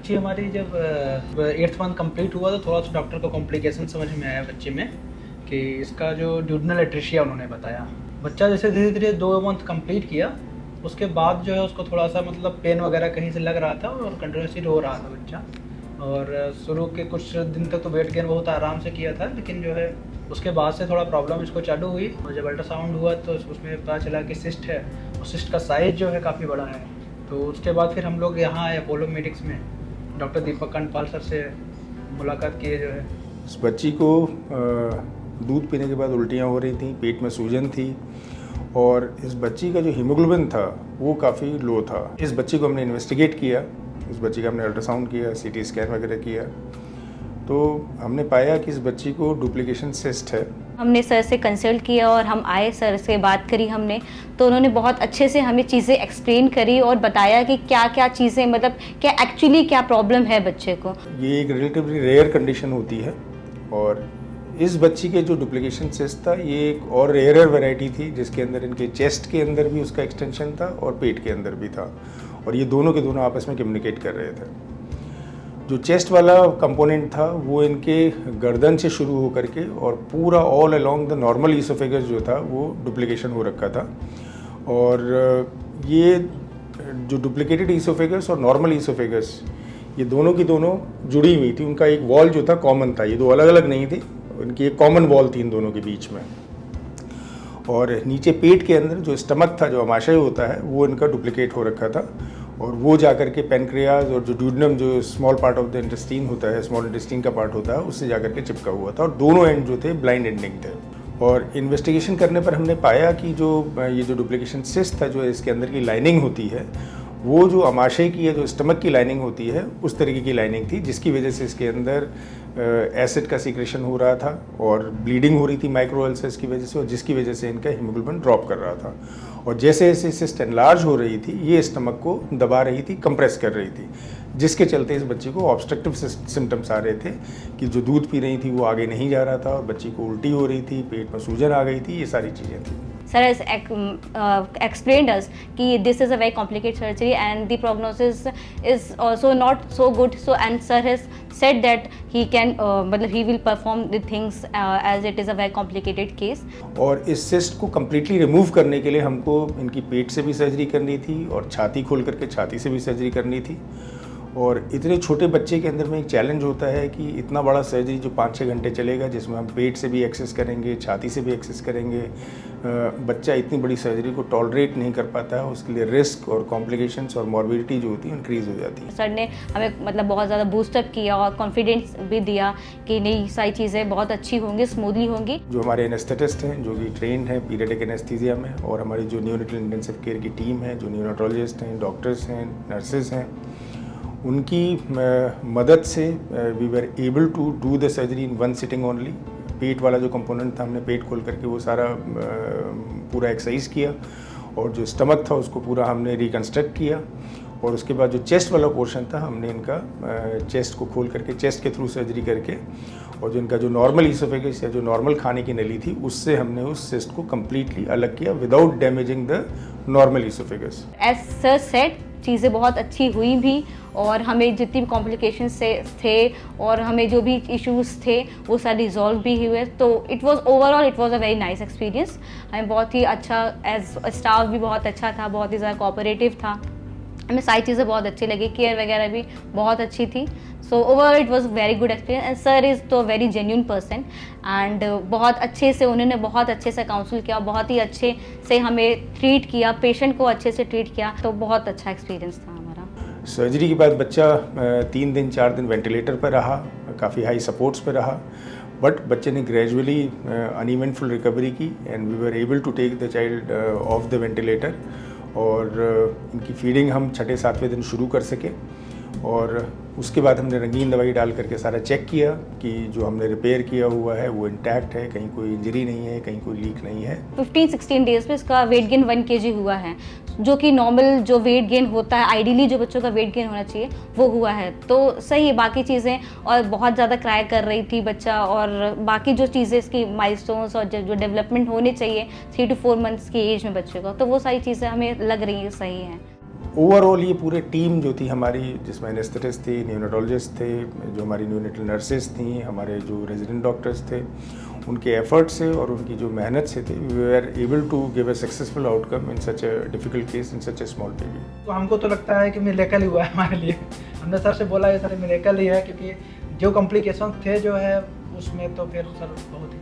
बच्ची हमारी जब 8th मंथ कंप्लीट हुआ तो थोड़ा सा डॉक्टर को कॉम्प्लिकेशन समझ में आया बच्चे में कि इसका जो ड्यूडनल एट्रिशिया उन्होंने बताया। बच्चा जैसे धीरे धीरे 2 मंथ कंप्लीट किया उसके बाद जो है उसको थोड़ा सा मतलब पेन वगैरह कहीं से लग रहा था और कंटिन्यूसली रो रहा था बच्चा। और शुरू के कुछ दिन तक तो वेट गेन बहुत आराम से किया था, लेकिन जो है उसके बाद से थोड़ा प्रॉब्लम इसको चालू हुई और जब अल्ट्रासाउंड हुआ तो उसमें पता चला कि सिस्ट है और सिस्ट का साइज़ जो है काफ़ी बड़ा है। तो उसके बाद फिर हम लोग यहाँ आए अपोलो मेडिक्स में, डॉक्टर दीपक कंडपाल सर से मुलाकात किए जो है। इस बच्ची को दूध पीने के बाद उल्टियाँ हो रही थी, पेट में सूजन थी और इस बच्ची का जो हीमोग्लोबिन था वो काफ़ी लो था। इस बच्ची को हमने इन्वेस्टिगेट किया, इस बच्ची का हमने अल्ट्रासाउंड किया, सीटी स्कैन वगैरह किया, तो हमने पाया कि इस बच्ची को डुप्लीकेशन सिस्ट है। हमने सर से कंसल्ट किया और हम आए, सर से बात करी हमने, तो उन्होंने बहुत अच्छे से हमें चीज़ें एक्सप्लेन करी और बताया कि क्या क्या चीज़ें मतलब क्या एक्चुअली क्या प्रॉब्लम है बच्चे को। ये एक रिलेटिवली रेयर कंडीशन होती है और इस बच्ची के जो डुप्लीकेशन सिस्ट था ये एक और रेयरर वैरायटी थी जिसके अंदर इनके चेस्ट के अंदर भी उसका एक्सटेंशन था और पेट के अंदर भी था और ये दोनों के दोनों आपस में कम्युनिकेट कर रहे थे। जो चेस्ट वाला कंपोनेंट था वो इनके गर्दन से शुरू होकर के और पूरा all along the normal oesophagus जो था वो डुप्लीकेशन हो रखा था। और ये जो डुप्लीकेटेड ईसोफेगस और नॉर्मल ईसोफेगस ये दोनों की दोनों जुड़ी हुई थी, उनका एक वॉल जो था कॉमन था, ये दो अलग अलग नहीं थी, उनकी एक कॉमन वॉल थी इन दोनों के बीच में। और नीचे पेट के अंदर जो स्टमक था, जो अमाशय होता है, वो इनका डुप्लीकेट हो रखा था और वो जाकर के पेनक्रियाज और जो ड्यूडनम जो small part of the intestine होता है, स्मॉल इंटेस्टीन का पार्ट होता है, उससे जाकर के चिपका हुआ था और दोनों एंड जो थे ब्लाइंड एंडिंग थे। और इन्वेस्टिगेशन करने पर हमने पाया कि ये जो डुप्लीकेशन सिस्ट था, जो इसके अंदर की लाइनिंग होती है, वो जो अमाशय की है, जो स्टमक की लाइनिंग होती है, उस तरीके की लाइनिंग थी जिसकी वजह से इसके अंदर एसिड का सीक्रेशन हो रहा था और ब्लीडिंग हो रही थी माइक्रो अल्सर्स की वजह से, और जिसकी वजह से इनका हीमोग्लोबिन ड्रॉप कर रहा था। और जैसे जैसे सिस्ट एनलार्ज हो रही थी ये स्टमक को दबा रही थी, कंप्रेस कर रही थी, जिसके चलते इस बच्ची को ऑब्स्ट्रक्टिव सिम्टम्स आ रहे थे कि जो दूध पी रही थी वो आगे नहीं जा रहा था और बच्ची को उल्टी हो रही थी, पेट में सूजन आ गई थी, ये सारी चीज़ें थी। Sir has explained us कि this is a very complicated surgery and the prognosis is also not so good. So and sir has said that he can मतलब he will perform the things as it is a very complicated case. और इस cyst को completely remove करने के लिए हमको इनकी पेट से भी सर्जरी करनी थी और छाती खोल करके छाती से भी सर्जरी करनी थी। और इतने छोटे बच्चे के अंदर में एक चैलेंज होता है कि इतना बड़ा सर्जरी जो 5-6 घंटे चलेगा, जिसमें हम पेट से भी एक्सेस करेंगे, छाती से भी एक्सेस करेंगे, बच्चा इतनी बड़ी सर्जरी को टॉलरेट नहीं कर पाता है, उसके लिए रिस्क और कॉम्प्लिकेशंस और मॉर्बिडिटी जो होती है इंक्रीज़ हो जाती है। सर ने हमें मतलब बहुत ज़्यादा बूस्टअप किया और कॉन्फिडेंस भी दिया कि नहीं, सारी चीज़ें बहुत अच्छी होंगी, स्मूथली होंगी। जो हमारे एनेस्थेटिस्ट हैं जो कि ट्रेंड हैं पीडियाट्रिक एनेस्थीसिया में, और हमारी जो न्यूरोनटल इंटेंसिव केयर की टीम है, जो न्यूरोनटोलॉजिस्ट हैं, डॉक्टर्स हैं, नर्सेज हैं, उनकी मदद से we were able to do the surgery in one sitting only. पेट वाला जो कंपोनेंट था हमने पेट खोल करके वो सारा पूरा एक्सरसाइज किया और जो स्टमक था उसको पूरा हमने रिकन्स्ट्रक्ट किया और उसके बाद जो चेस्ट वाला पोर्शन था हमने इनका चेस्ट को खोल करके चेस्ट के थ्रू सर्जरी करके और जो इनका जो नॉर्मल ईसोफेगस या जो नॉर्मल खाने की नली थी उससे हमने उस सिस्ट को कम्प्लीटली अलग किया without damaging the normal oesophagus. As sir said चीज़ें बहुत अच्छी हुई भी और हमें जितनी भी कॉम्प्लिकेशन से थे और हमें जो भी इश्यूज थे वो सारे रिजॉल्व भी हुए। तो it was overall it was a very nice experience. हमें बहुत ही अच्छा, एज स्टाफ भी बहुत अच्छा था, बहुत ही ज़्यादा कोऑपरेटिव था, हमें सारी चीज़ें बहुत अच्छी लगी, केयर वगैरह भी बहुत अच्छी थी। So overall it was very good experience and sir is तो वेरी जेन्यून पर्सन एंड बहुत अच्छे से उन्होंने बहुत अच्छे से काउंसिल किया, बहुत ही अच्छे से हमें ट्रीट किया, पेशेंट को अच्छे से ट्रीट किया। तो बहुत अच्छा एक्सपीरियंस था हमारा। सर्जरी के बाद बच्चा 3 दिन 4 दिन वेंटिलेटर पर रहा, काफ़ी हाई सपोर्ट्स पर रहा, बट बच्चे ने ग्रेजुअली अनइवेंटफुल रिकवरी की and we were able to take the child off the ventilator और इनकी फीडिंग हम 6-7वें दिन शुरू कर सके। और उसके बाद हमने रंगीन दवाई डाल करके सारा चेक किया कि जो हमने रिपेयर किया हुआ है वो इंटैक्ट है, कहीं कोई इंजरी नहीं है, कहीं कोई लीक नहीं है। 15-16 डेज में इसका वेट गेन 1 kg हुआ है, जो कि नॉर्मल जो वेट गेन होता है, आइडियली जो बच्चों का वेट गेन होना चाहिए वो हुआ है। तो सही है बाकी चीज़ें, और बहुत ज़्यादा क्राई कर रही थी बच्चा, और बाकी जो चीज़ें इसकी माइलस्टोन्स और जो डेवलपमेंट होने चाहिए 3 to 4 मंथ्स की एज में बच्चे को, तो वो सारी चीज़ें हमें लग रही है सही हैं। ओवरऑल ये पूरे टीम जो थी हमारी, जिसमें एनेस्थेटिस्ट थी, न्यूरोलॉजिस्ट थे, जो हमारी न्यूनेटल नर्सेस थी, हमारे जो रेजिडेंट डॉक्टर्स थे, उनके एफर्ट से और उनकी जो मेहनत से थे, we are able to give a successful outcome in such a difficult case, in such a small baby. तो हमको तो लगता है कि मिरेकल ही हुआ है हमारे लिए। हमने सर से बोला ये सर मिरेकल ही है, क्योंकि जो कॉम्प्लिकेशन थे जो है उसमें तो फिर सर बहुत ही